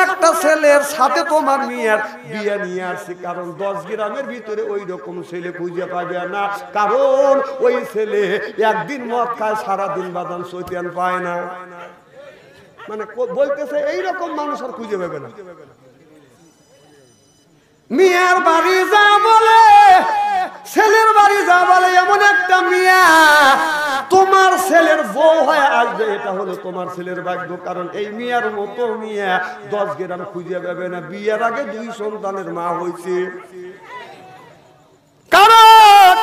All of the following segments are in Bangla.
একটা ছেলের সাথে তোমার মেয়ের বিয়ে নিয়ে আসছি, কারণ 10 গ্রামের ভিতরে ওই রকম ছেলে খুঁজে পাবে না, কারণ ওই ছেলে একদিন মদ খায়, সারাদিন বাদাম শৈতান পায় না। মানে বলতেছে এইরকম মানুষ আর খুঁজে পাবে না। মিয়ার বাড়ি যা বলে, ছেলের বাড়ি যা বলে, এমন একটা মিয়া তোমার ছেলের বউ হয়ে আসবে, এটা হলো তোমার ছেলের ভাগ্য। কারণ এই মিয়ার মতো মিয়া 10 গ্রাম খুঁজে পাবে না। বিয়ের আগে 2 সন্তানের মা হয়েছে, কারণ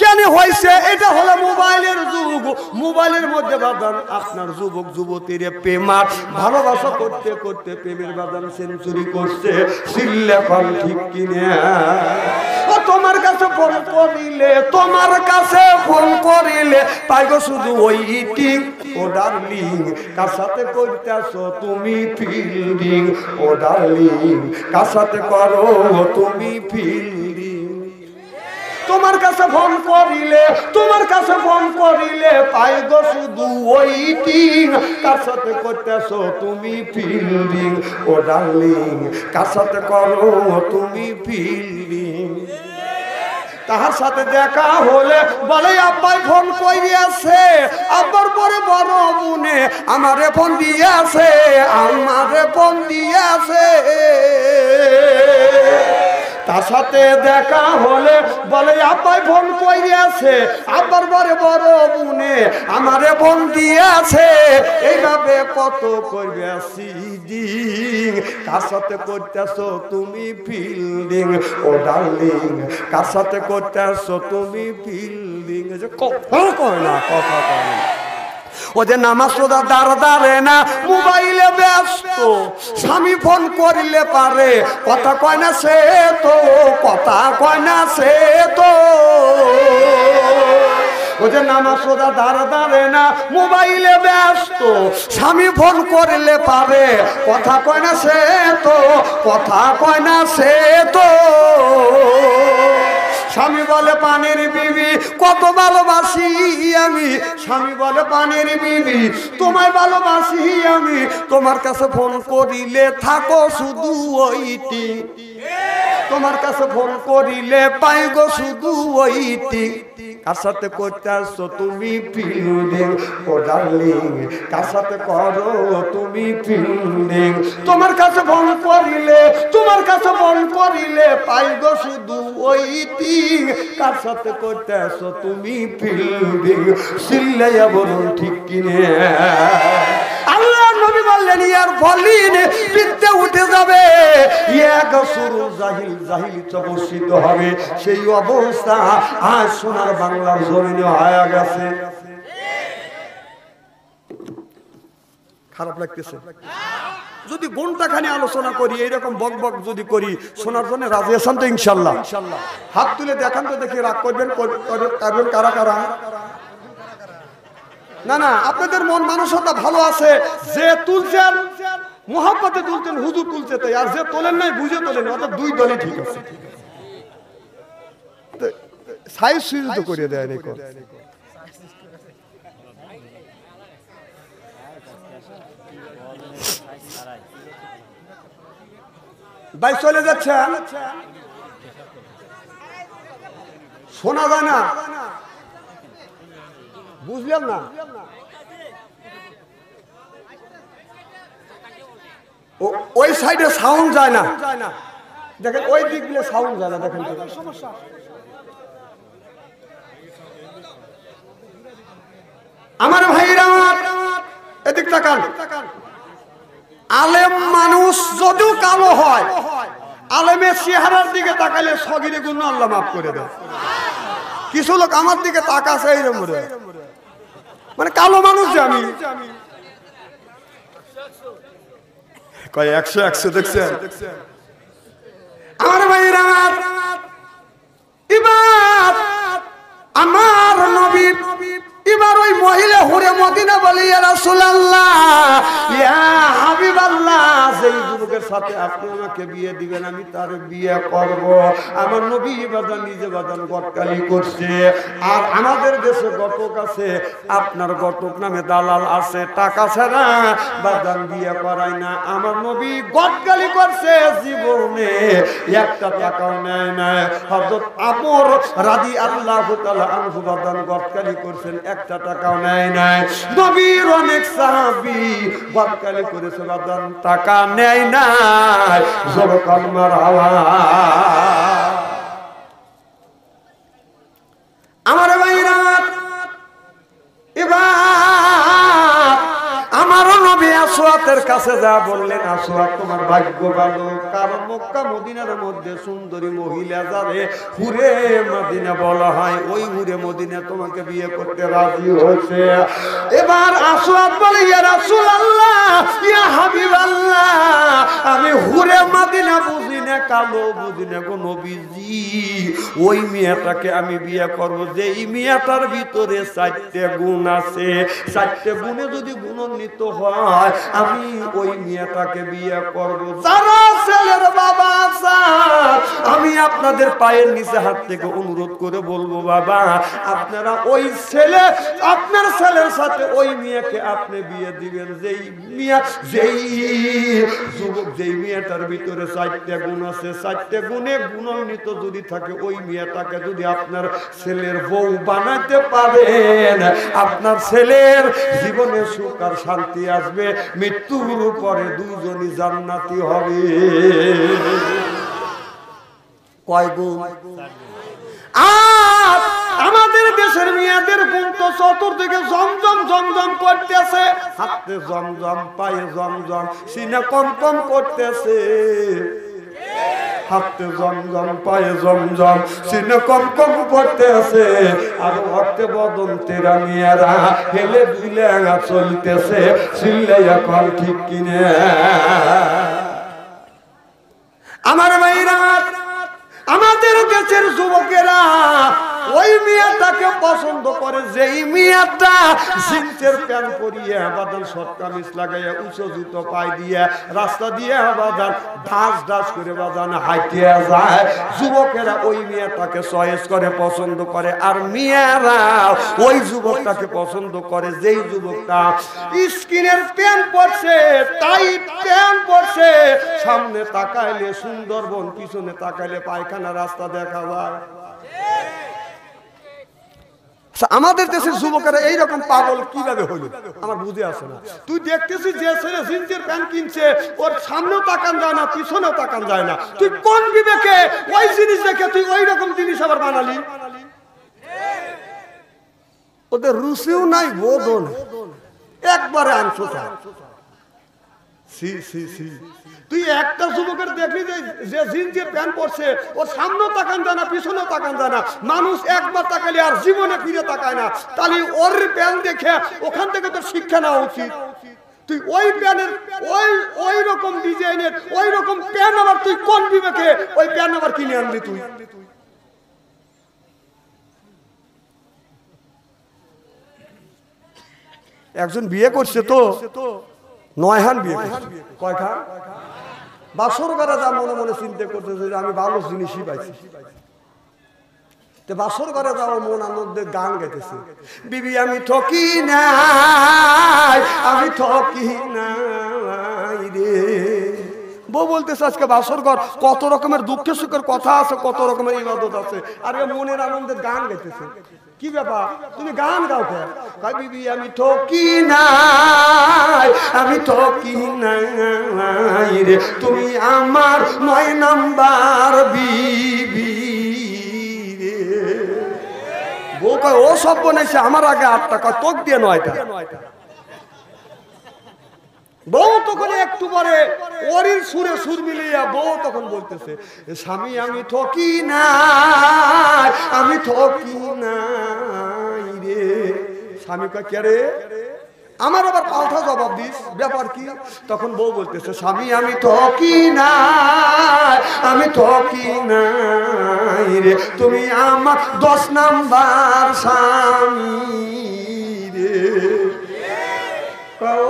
কেন হয়েছে? এটা হলো মোবাইলের যুগ। মোবাইলের মধ্যে বাদান আপনার যুবক যুবতীর প্রেমার ভালোবাসা করতে করতে প্রেমের বাদান সেঞ্চুরি করছে। সিল্লে কল ঠিক কিনে তোমার কাছে ফোন করিলে, তোমার কাছে ফোন করিলে পাইগো শুধু ওই টিং। ও ডার্লিং কার সাথে করতেছো তুমি ফিল্ডিং? ও ডার্লিং কার সাথে করো তুমি ফিল্ডিং? তোমার কাছে ফোন করিলে, তোমার কাছে ফোন করিলে পাইগো শুধু ওইটিং। কার সাথে করতেছো তুমি ফিল্ডিং? ও ডার্লিং কার সাথে করো তুমি ফিল্ডিং? তাহার সাথে দেখা হলে বলে আব্বাই ফোন করিয়াছে, আব্বার পরে বড় বোনে আমারে ফোন দিয়েছে, আমারে ফোন দিয়েছে। তার সাথে দেখা হলে বলে আব্বাই ফোন করিয়াছে, আব্বার পরে বড় বোনে আমারে ফোন দিয়েছে। এইভাবে কত করবে সিডিং? কার সাথে করতেছো তুমি ফিল্ডিং? ও ডার্লিং কার সাথে করতেছো তুমি ফিল্ডিং? কথা কয় না, কথা কয় না। ও যে নামাজ রোজা দাঁড়ে না, মোবাইলে ব্যস্ত, স্বামী ফোন করিলে পারে, কথা কয় না সে তো, কথা কয় না সে তো। ও যে নামাজ রোজা দাঁড়ে না, মোবাইলে ব্যস্ত, স্বামী ফোন করিলে পারে, কথা কয় না সে তো, কথা কয় না সে তো। স্বামী বলে পানির বিবি কত ভালোবাসি আমি, স্বামী বলে পানির বিবি তোমায় ভালোবাসি আমি, তোমার কাছে ফোন করিলে থাকো শুধু ওইটি, তোমার কাছে ফোন করিলে পাইগো শুধু ওইটি। কার সাথে করতে আসছো তুমি ফিল্ডিং? ও ডার্লিং কার সাথে করো তুমি ফিল্ডিং? তোমার কাছে ফোন করিলে, তোমার কাছে ফোন করিলে পাইগো শুধু ওইটি। কার সাথে করতে আসছো তুমি ফিল্ডিং? সিল্লাইয়া বলুন ঠিক কিনে। আল্লাহ নবী বললেন ইয়ার ফলিন পিত্তে উঠে যাবে, এক শুরু জাহিল জাহিলি তপস্বিত হবে। সেই অবস্থা আজ সোনার বাংলার জমিনে হয়ে গেছে। খারাপ লাগতেছে? যদি ঘন্টাখানি আলোচনা করি, এইরকম বক বক যদি করি, শোনার জন্য রাজি আছেন তো ইনশাল্লাহ? হাত তুলে দেখান তো দেখি, রাগ করবেন কারা কারা? না না, আপনাদের মন মানসিকতা ভালো আছে। যে তুলছেন মোহাব্বতে তুলছেন, হুজুর তুলছে তাই, আর যে তোলেন নাই বুঝে তোলেন, অর্থাৎ দুই দলই ঠিক আছে। সাইজ সুইজ তো করে দেয় নাই। ভাই চলে যাচ্ছে, শোনা যায় না, বুঝলাম না। ওই সাইডে সাউন্ড যায় না, দেখেন ওই দিক দিয়ে সাউন্ড যায় না, দেখেন সমস্যা। আমার ভাইরা এদিক তাকান। আলেম মানুষ যদিও কালো হয়, আলেমের চেহারার দিকে তাকালে সগিরে গুণ আল্লাহ মাফ করে দেয়। কিছু লোক আমার দিকে তাকাছে এইরকম, মানে কালো মানুষ যে আমি কয় 100 দেখছেন। আমার ভাইরা এবার আমার নবী এবার ওই মহিলা হুরে মদিনা বলে ইয়া রাসূলুল্লাহ ইয়া হাবিব হাবিব আল্লাহ, যেই যুবকের সাথে আপনি আমাকে বিয়ে দিবেন আমি তার বিয়ে করব। আমার নবী বাজান নিজে বাজান গটকালি করছে। আর আমাদের দেশে ঘটক আছে, আপনার ঘটক নামে দালাল আছে, টাকা ছাড়া বাজান বিয়ে করায় না। আমার নবী গটকালি করছে, জীবনে একটা টাকাও নেয় না। হযরত আমর রাদিয়াল্লাহু তাআলা আনহু বাজান গটকালি করছেন, একটা টাকাও নেয় না। নবীর অনেক সাহাবী গটকালি করেছে বাজান, টাকা নেয় না। জোরে কালমার আওয়াজ। আমার ভাইরা, এবার আমারও নবী আসওয়াতের কাছে যা বললেন, আসওয়াত তোমার ভাগ্য ভালো, কারণ মক্কা মদিনার মধ্যে সুন্দরী মহিলা যারে হুরে মদিনা বলা হয়, ওই হুরে মদিনা তোমাকে বিয়ে করতে রাজি হয়েছে। এবার আসওয়াত বলে, ইয়া রাসূলুল্লাহ, ইয়া হাবিবাল্লাহ, আমি হুরে মদিনা বুঝি না, কালো বুঝি না গো নবীজি। ওই মেয়েটাকে আমি বিয়ে করব, যেই মেয়েটার ভিতরে 4টে গুণ আছে। 4টে গুণে যদি গুণান্বিত হয়, আমি ওই মেয়েটাকে বিয়ে করব। যারা ছেলের বাবা আছেন, আমি আপনাদের পায়ের নিচে হাত থেকে অনুরোধ করে বলবো, বাবা আপনারা ওই ছেলে, আপনার ছেলের সাথে ওই মেয়েকে আপনি বিয়ে দিবেন, যেই মেয়ে, যেই যুবক, যেই মেয়েটার ভিতরে 4টে গুণ আছে। 4টে গুণে গুণান্বিত যদি থাকে, ওই মেয়েটাকে যদি আপনার ছেলের বউ বানাতে পারেন, আপনার ছেলের জীবনে সুখ আর শান্তি আসবে, মৃত্যুর পরে দুইজনই জান্নাতি হবে। কয় গুণ? আর আমাদের দেশের মেয়েদের গুণ তো চতুর্দিকে জমজম জমজম করতেছে, হাতে জমজম, পায়ে জমজম, সিনা কম কম করতেছে। হাতে জমজম, পায়ে জমজম, সিনে কম কম করতেছে। আর হাতে বদন তেরা মেয়েরা হেলে দুইলে চলতেছে, চিল্লে এখন ঠিক কিনে। আমার ভাইরা, আমাদের দেশের যুবকেরা ওই মেয়েটাকে পছন্দ করে, যেই মেয়েটা জিন্সের প্যান্ট পরিয়ে বাদান শর্ট কামিজ লাগাইয়া উঁচু জুতো পায়ে দিয়ে রাস্তা দিয়ে বাদান ঢাস ঢাস করে বাদান হাঁটিয়ে যায়। যুবকেরা ওই মেয়েটাকে চয়েস করে, পছন্দ করে। আর মেয়েরা ওই যুবকটাকে পছন্দ করে, যেই যুবকটা স্কিনের প্যান্ট পরছে, টাইট প্যান্ট পরছে, সামনে তাকাইলে সুন্দরবন, পিছনে তাকাইলে পায়খানা রাস্তা দেখা যায়। আমাদের দেশের যুবকেরা এইরকম পাগল কিভাবে হলো আমার বুঝে আসে না। তুই দেখতেছিস যে ছেলে জিন্সের প্যান্ট কিনছে, ওর সামনেও তাকান যায় না, পিছনেও তাকান যায় না। তুই কোন বিবেকে ওই জিনিস দেখে তুই ওই রকম জিনিস আবার বানালি? ওদের রুচিও নাই, বোধও নাই, একবারে আনছোটা। তুই একটা যুবকের দেখলি যে জিন্সের প্যান্ট পরছে, ওর সামনেও তাকান যায় না, পিছনেও তাকান যায় না, মানুষ একবার তাকালে আর জীবনে ফিরে তাকায় না। তাহলে ওর প্যান্ট দেখে ওখান থেকে তোর শিক্ষা নেওয়া উচিত। তুই ওই প্যান্টের ওই রকম ডিজাইনের ওই রকম প্যান্ট আবার তুই কোন বিবেকে ওই প্যান্ট আবার কিনে আনলি? তুই একজন বিয়ে করছে তো 9 হান বিয়ে, কয়খান? বাসর ঘরে যা মনে মনে চিন্তা করতেছে যে আমি ভালো জিনিসই পাইছি। বাসর ঘরে যাওয়া মন আনন্দে গান গাইতেছে, বিবি আমি ঠকি নাই, আমি ঠকি নাই রে। বউ বলতেছে আজকে বাসর ঘর, কত রকমের দুঃখে সুখের কথা আছে, কত রকমের ইবাদত আছে, আর মনের আনন্দে গান গাইতেছে। কি ব্যাপার, তুমি গান গাও কে? বিবি আমি ঠকি নাই, আমি ঠকি নাই রে, তুমি আমার 9 নাম্বার বিবি রে। বউ কয় ও সব বনেছে আমার আগে 8 টাকা, তোক দিয়ে 9টা। বউ তখন একটু পরে ওরির সুরে সুর মিলিয়ে বউ তখন বলতেছে, স্বামী আমি ঠকি নাই, আমি ঠকি নাই রে। স্বামী কয় কে রে? আমার আবার পাল্টা জবাব দিস, ব্যাপার কি? তখন বউ বলতেছে, স্বামী আমি ঠকি নাই, আমি ঠকি নাই রে, তুমি আমার 10 নাম্বার স্বামী রে।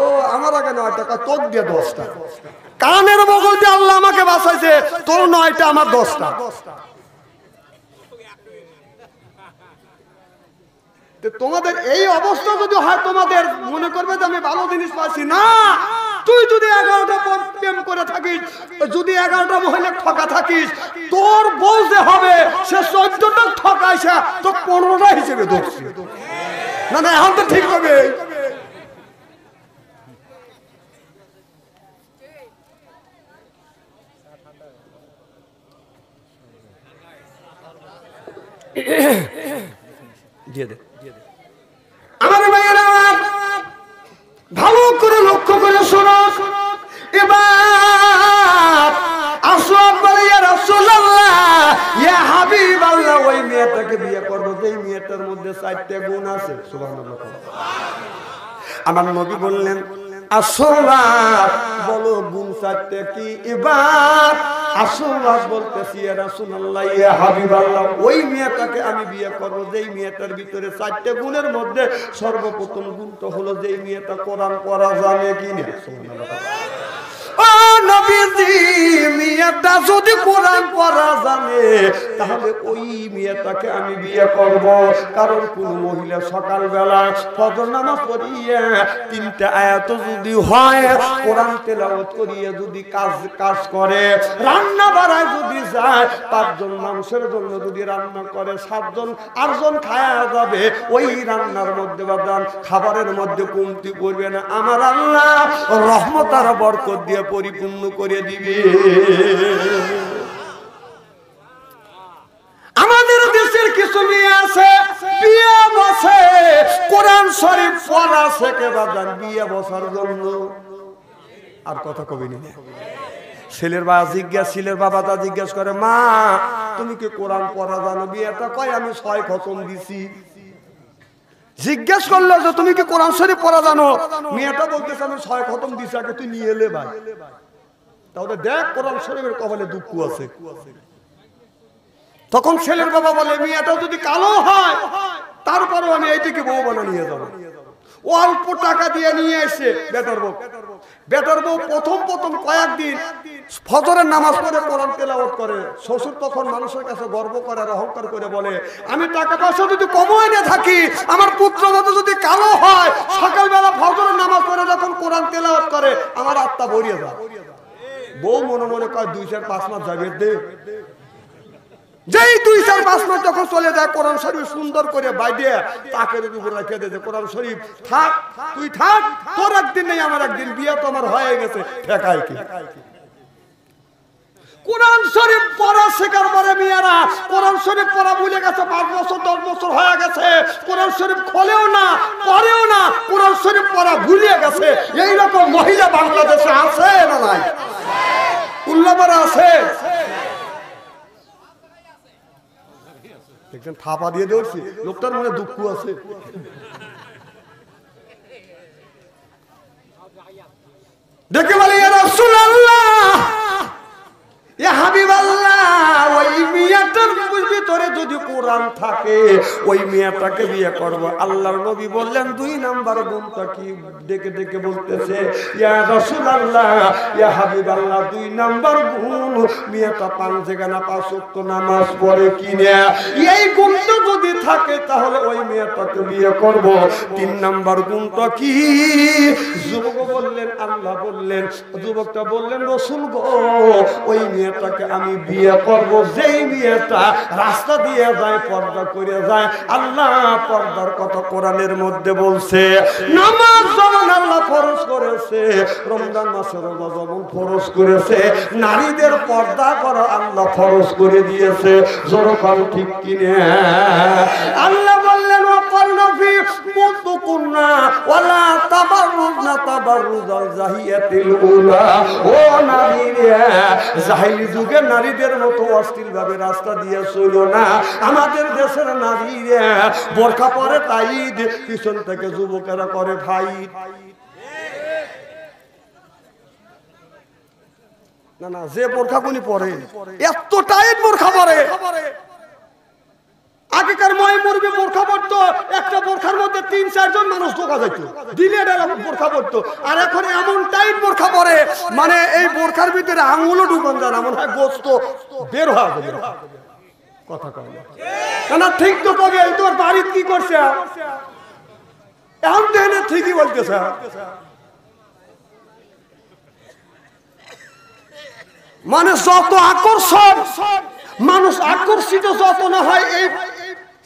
ও আমার আগে 9 কয়টা, তোর দিয়ে 10টা। কানের বগল দিয়ে আল্লাহ আমাকে বাঁচাইছে, তোর 9টা আমার 10টা। তোমাদের এই অবস্থা যদি হয়, তোমাদের মনে করবে যে আমি ভালো জিনিস পাচ্ছি না। তুই যদি 11টা প্রেম করে থাকিস, যদি 11টা মহিলা ঠকা থাকিস, তোর বউ যে হবে সে 14টা ঠকাইছে, তো 15টা হিসেবে ধরছি। না না, এখন তো ঠিক হবে। আমার ভাইয়েরা, ভালো করে লক্ষ্য করে শোনো। এবার আসো বলে, ইয়া রাসূলুল্লাহ, ইয়া হাবিবাল্লাহ, ওই মেয়েটাকে বিয়ে করব যেই মেয়েটার মধ্যে 4টা গুণ আছে। সুবহানাল্লাহ। আমার নবী বললেন, আসলা বলো গুণ 4টা কি? এবার আসলা বলতেছি, ইয়া রাসূলুল্লাহ, ইয়া হাবিবাল্লাহ, ওই মেয়েটাকে আমি বিয়ে করব যেই মেয়েটার ভিতরে 4টা গুণের মধ্যে সর্বপ্রথম গুণটা হলো যেই মেয়েটা কোরআন পড়া জানে কিনা। সুবহানাল্লাহ। ও নবীজি, মেয়েটা যদি কোরআন পড়া জানে তাহলে ওই মেয়েটাকে আমি বিয়ে করব। কারণ কোন মহিলা সকালবেলা ফজর নামাজ পড়িয়ে 3টা আয়াত যদি হয়, কোরআন তেলাওয়াত করিয়ে যদি কাজ করে, রান্না বাড়ায় যদি যায়, 5 জন মানুষের জন্য যদি রান্না করে, 7 জন 8 জন খায়া যাবে, ওই রান্নার মধ্যে বা খাবারের মধ্যে কমতি করবে না। আমার আল্লাহ রহমত আর বরকত দিয়ে পরিপূর্ণ করে দিবে। আমাদের দেশের কিছু মেয়ে আছে, বিয়ে বসে কোরআন শরীফ পড়া শেখে বাজান বিয়ে বসার জন্য। আর কথা কবি নি, ছেলের বাবাটা জিজ্ঞাসা করে, মা তুমি কি কোরআন পড়া জানো? বিয়েটা কয়, আমি 6 খতম দিছি। জিজ্ঞেস করলো যে তুমি কি কোরআন শরীফ পড়া জানো? মেয়েটা বলতেছে আমি 6 খতম দিছি, আগে তুই নিয়ে এলে ভাই। তাহলে দেখ কোরআন শরীফের কপালে দুঃখ আছে। তখন ছেলের বাবা বলে, মেয়েটা যদি কালো হয় তারপরেও আমি এইটাকে বউ বানা নিয়ে যাবো। অল্প টাকা দিয়ে নিয়ে এসে বেটার বউ প্রথম কয়েকদিন ফজরের নামাজ পড়ে কোরআন তেলাওয়াত করে। শ্বশুর তখন মানুষের কাছে গর্ব করে আর অহংকার করে বলে, আমি টাকা পয়সা যদি কমাই না থাকি, আমার পুত্রবধূ যদি কালো হয়, সকালবেলা ফজরের নামাজ পড়ে যখন কোরআন তেলাওয়াত করে, আমার আত্মা ভরিয়ে যায়। বউ মনে মনে কয় 2-4-5 মাস যাবে দে। যেই 2-4-5 মাস যখন চলে যায়, কোরআন শরীফ সুন্দর করে বাইরে তাকের উপর রেখে দেয়, কোরআন শরীফ থাক, তুই থাক, তোর একদিন নেই আমার একদিন, বিয়ে তো আমার হয়ে গেছে, ঠেকায় কি? কোরআন শরীফ পড়া শেখার পরে মেয়েরা কোরআন শরীফ পড়া ভুলে গেছে। 5 বছর 10 বছর হয়ে গেছে, কোরআন শরীফ খোলেও না, পড়েও না, কোরআন শরীফ পড়া ভুলে গেছে। এইরকম মহিলা বাংলাদেশে আছে না নাই? উল্লাপাড়া আছে। একজন থাপা দিয়ে ধরছি, লোকটার মনে দুঃখ আছে। দেখে বলে, ইয়া রাসূলুল্লাহ, ইয়া হাবিবাল্লাহ, ওই মেয়েটার ভিতরে যদি কোরআন থাকে ওই মেয়েটাকে বিয়ে করব। আল্লাহর নবী বললেন 2 নাম্বার গুণটা কি? ডেকে ডেকে বলতেছে, ইয়া রাসূলুল্লাহ, ইয়া হাবিবাল্লাহ, 2 নাম্বার গুণ মেয়েটা 5 জায়গা 5 ওয়াক্ত নামাজ পড়ে কিনা। এই গুণটা যদি থাকে তাহলে ওই মেয়েটাকে বিয়ে করব। 3 নাম্বার গুণটা কি? যুবক বললেন, আল্লাহ বললেন। যুবকটা বললেন, রাসূল গো, ওই মেয়েটাকে আমি বিয়ে করব যেই মেয়েটা রাস্তা দিয়ে যায়, পর্দা করে যায়। আল্লাহ পর্দার কথা কোরআনের মধ্যে বলছে। নামাজ যেমন আল্লাহ ফরজ করেছে, রমজান মাসে রোজা যেমন ফরজ করেছে, নারীদের পর্দা করা আল্লাহ ফরজ করে দিয়েছে। যেরকম ঠিক কিনে আল্লাহ বললেন, ওয়াকারনা ফি বুতুকুন্না ওয়ালা তাবাররুজনা তাবাররুজাল জাহিয়াতিল উলা। ও নারীরা, জাহিলি যুগে নারীদের মতো অশ্লীল ভাবে রাস্তা দিয়ে চলো না। আমাদের দেশের নারীরা বোরকা পরে টাইট, পিছন থেকে যুবকেরা করে ফাইট। না না, যে বোরখা কোনি পরে এত টাইট বোরখা পরে। আগে আগেকার ময় মুরবি বোরখা পড়তো, একটা বোরখার মধ্যে 3-4 জন মানুষ ঢোকা যেত, দিলে বোরখা পড়তো। আর এখন এমন টাইট বোরখা পরে, মানে এই বোরখার ভিতরে আঙুলও ঢুকান যায় না, মনে হয় গোস্ত বের হওয়া যাবে। কথা কয় না, ঠিক তো কবে এই তোর বাড়ির কি করছে এখন দেখে ঠিকই বলতেছে। মানে যত আকর্ষণ, মানুষ আকর্ষিত যত না হয় এই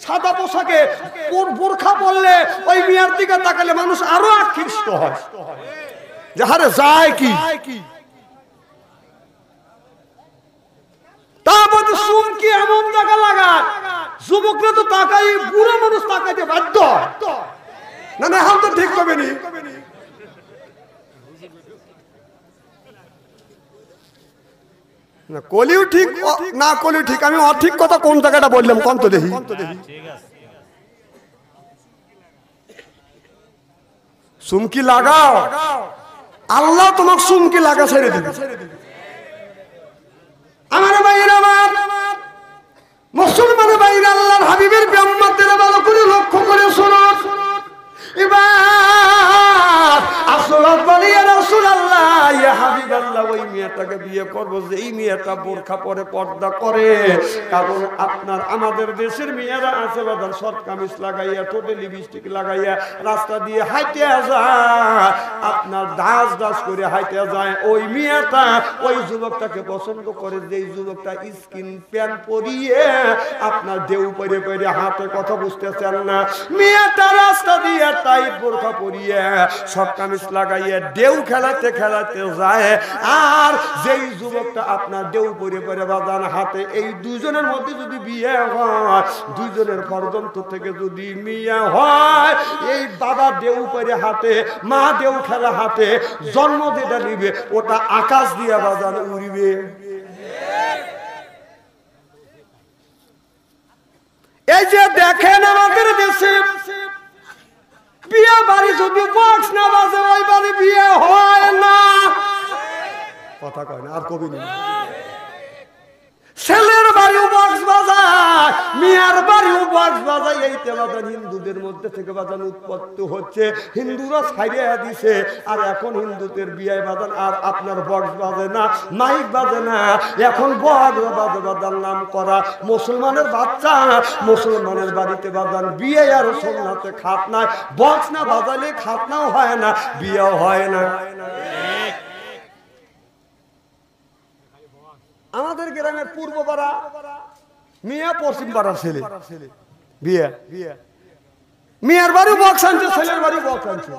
সাদা পোশাকে, বোরখা পরলে ওই মেয়ের দিকে তাকালে মানুষ আরো আকৃষ্ট হয় যে হারে যায় কি। তারপর সুমকি এমন জায়গা লাগায়, যুবকরা তো তাকাই, বুড়ো মানুষ তাকাইতে বাধ্য। না না, এখন তো ঠিক হবে নি। কলিও ঠিক না, কলিও ঠিক, আমি অঠিক কথা কোন জায়গাটা বললাম কোন তো দেখি। সুমকি লাগাও, আল্লাহ তোমাকে সুমকি লাগা ছেড়ে দিবে। আমার ভাইয়েরা, আমার মুসলমান ভাইয়েরা, আল্লাহর হাবিবের ব্যাম্মাদের ভালো করে লক্ষ্য করে শুনুন। এবার আসলাত বলি ইয়া রাসূলুল্লাহ, ইয়া হাবিবাল্লাহ, ওই মেয়েটাকে বিয়ে করব যেই মেয়েটা বোরখা পরে, পর্দা করে। কারণ আপনার আমাদের দেশের মেয়েরা আছে বাজার শর্ট কামিজ লাগাইয়া, ঠোঁটে লিপস্টিক লাগাইয়া রাস্তা দিয়ে হাইটে যায়, আপনার দাস দাস করে হাইটে যায়। ওই মেয়েটা ওই যুবকটাকে পছন্দ করে, যেই যুবকটা স্কিন প্যান্ট পরিয়ে আপনার ঢেউ পরে পরে হাতে, কথা বুঝতেছেন না, মেয়েটা রাস্তা দিয়ে টাইট বোরখা পরিয়ে শর্ট কামিজ লাগাইয়া ঢেউ খেলাতে খেলাতে যায়। আর যেই যুবকটা আপনার ঢেউ পরে পরে বাজান হাতে, এই দুজনের মধ্যে যদি বিয়ে হয়, দুজনের পর্যন্ত থেকে যদি মেয়ে হয়, এই বাবা ঢেউ পরে হাতে, মা ঢেউ খেলা হাতে, জন্ম যেটা নিবে ওটা আকাশ দিয়া বাজান উড়িবে। এই যে দেখেন আমাদের দেশে বিয়ে বাড়ি যদি বক্স না বাজে, ওই বাড়ি বিয়ে হয় না। কথা কয় না, আর কবি নেই। ছেলের বাড়িও বক্স বাজায়, মেয়ের বাড়িও বক্স বাজায়। এইতে বাজান হিন্দুদের মধ্যে থেকে বাজান উৎপত্তি হচ্ছে, হিন্দুরা ছাইড়া দিছে। আর এখন হিন্দুদের বিয়ে বাজান আর আপনার বক্স বাজে না, মাইক বাজে না, এখন বক্স বাজে বাজার নাম করা মুসলমানের বাচ্চা। মুসলমানের বাড়িতে বাজান বিয়ে আর সুন্নাতে খাতনায় বক্স না বাজালে খাতনাও হয় না, বিয়েও হয় না। আমাদের গ্রামের পূর্ব পাড়া মিয়া, পশ্চিম পাড়ার ছেলে বিয়ে, মিয়ার বাড়ি বক্স আনছে, ছেলের বাড়ি বক্স আনছে,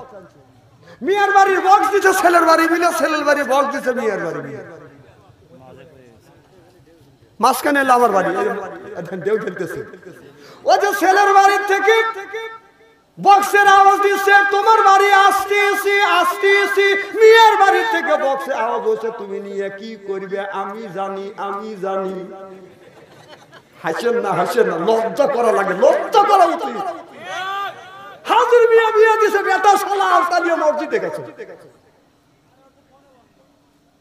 মিয়ার বাড়ির বক্স দিচ্ছে, ছেলের বাড়ি মিলে, ছেলের বাড়ি বক্স দিচ্ছে, মিয়ার বাড়ি মিলে, মাঝখানে আমার বাড়ি ঢেউ খেলতেছে। ও যে ছেলের বাড়ির থেকে বক্সের আওয়াজ দিচ্ছে, তোমার বাড়ি আসতেছি আসতেছি, মেয়ের বাড়ি থেকে বক্সের আওয়াজ হচ্ছে, তুমি নিয়ে কি করবে আমি জানি, আমি জানি। হাসেন না, হাসেন না, লজ্জা করা লাগে, লজ্জা করা উচিত। হাজির মিয়া বিয়ে দিছে, বেটা শালা আলতা নিয়ে মসজিদে গেছে।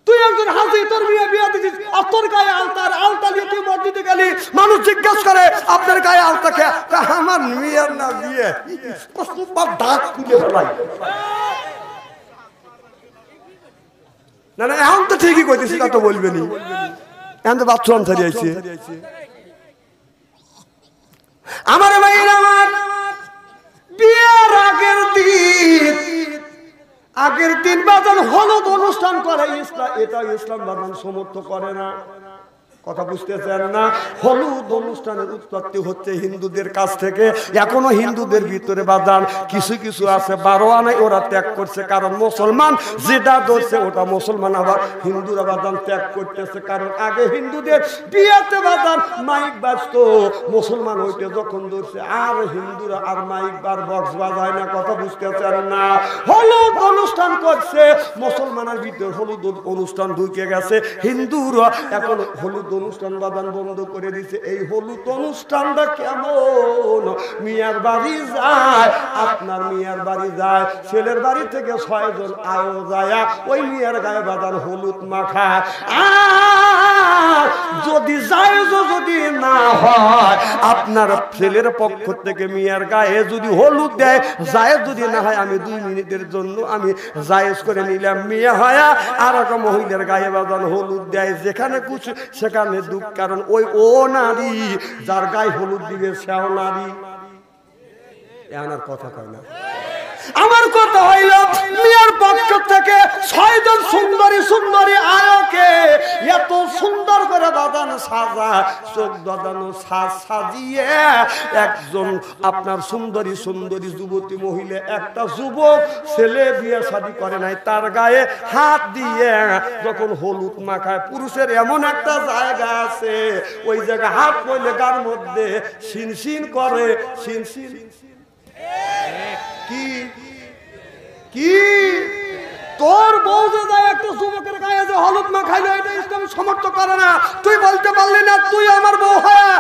তুই একজন হাজি, তোর মেয়ে বিয়ে দিছিস, আর তোর গায়ে আলতার আলতা নিয়ে তুই মসজিদে গেলি। মানুষ জিজ্ঞেস করে আপনার গায়ে আলতা কে? আমার মেয়ের না বিয়ে। দাঁত খুলে ফেলাই। না না, এখন তো ঠিকই কইতেছি, তা তো বলবেনি, এখন তো বাথরুম ছাড়িয়েছে। আমার ভাইয়েরা, আমার বিয়ের আগের দিন বাজান হলুদ অনুষ্ঠান করে ইসলাম, এটা ইসলাম বাজান সমর্থ করে না। কথা বুঝতেছেন না? হলুদ অনুষ্ঠানের উৎপত্তি হচ্ছে হিন্দুদের কাছ থেকে। এখনো হিন্দুদের ভিতরে বাজান কিছু কিছু আছে 12 আনায় ওরা ত্যাগ করছে, কারণ মুসলমান যেটা ধরছে ওটা মুসলমান, আবার হিন্দুরা বাজান ত্যাগ করতেছে। কারণ আগে হিন্দুদের বিয়েতে বাজান মাইক বাজতো, মুসলমান ওইটা যখন ধরছে আর হিন্দুরা আর মাইক বার বক্স বাজায় না। কথা বুঝতেছেন না? হলুদ অনুষ্ঠান করছে, মুসলমানের ভিতরে হলুদ অনুষ্ঠান ঢুকে গেছে, হিন্দুরা এখন হলুদ অনুষ্ঠান বাদান বন্ধ করে দিছে। এই হলুদ অনুষ্ঠানটা কেমন? মিয়ার বাড়ি যায়, আপনার মিয়ার বাড়ি যায়, ছেলের বাড়ি থেকে 6 জন আয়ো যায়, ওই মিয়ার গায়ে বাদান হলুদ মাখা। আর যদি জায়েজ যদি না হয়, আপনার ছেলের পক্ষ থেকে মেয়ের গায়ে যদি হলুদ দেয়, জায়েজ যদি না হয়, আমি 2 মিনিটের জন্য আমি জায়েজ করে নিলাম। মেয়ে হয় আর একটা মহিলার গায়ে বাজান হলুদ দেয়, যেখানে খুশি সেখানে দুঃখ, কারণ ওই ও নারী, যার গায়ে হলুদ দিবে সেও নারী। এনার কথা কয় না। আমার কথা হইল, মেয়ের পক্ষ থেকে 6 জন সুন্দরী সুন্দরী আয়োকে এত সুন্দর করে বাদান সাজা, চোখ দাদানো সাজ সাজিয়ে একজন আপনার সুন্দরী সুন্দরী যুবতী মহিলা, একটা যুবক ছেলে বিয়ে শাদী করে নাই, তার গায়ে হাত দিয়ে যখন হলুদ মাখায়, পুরুষের এমন একটা জায়গা আছে, ওই জায়গায় হাত পড়লে গার মধ্যে শিনশিন করে, শিনশিন। কি কি তোর বউ যে যায় একটা যুবকের গায়ে যে হলুদ মাখাইলো, এটা ইসলাম সমর্থন করে না। তুই বলতে পারলি না তুই আমার বউ হ্যাঁ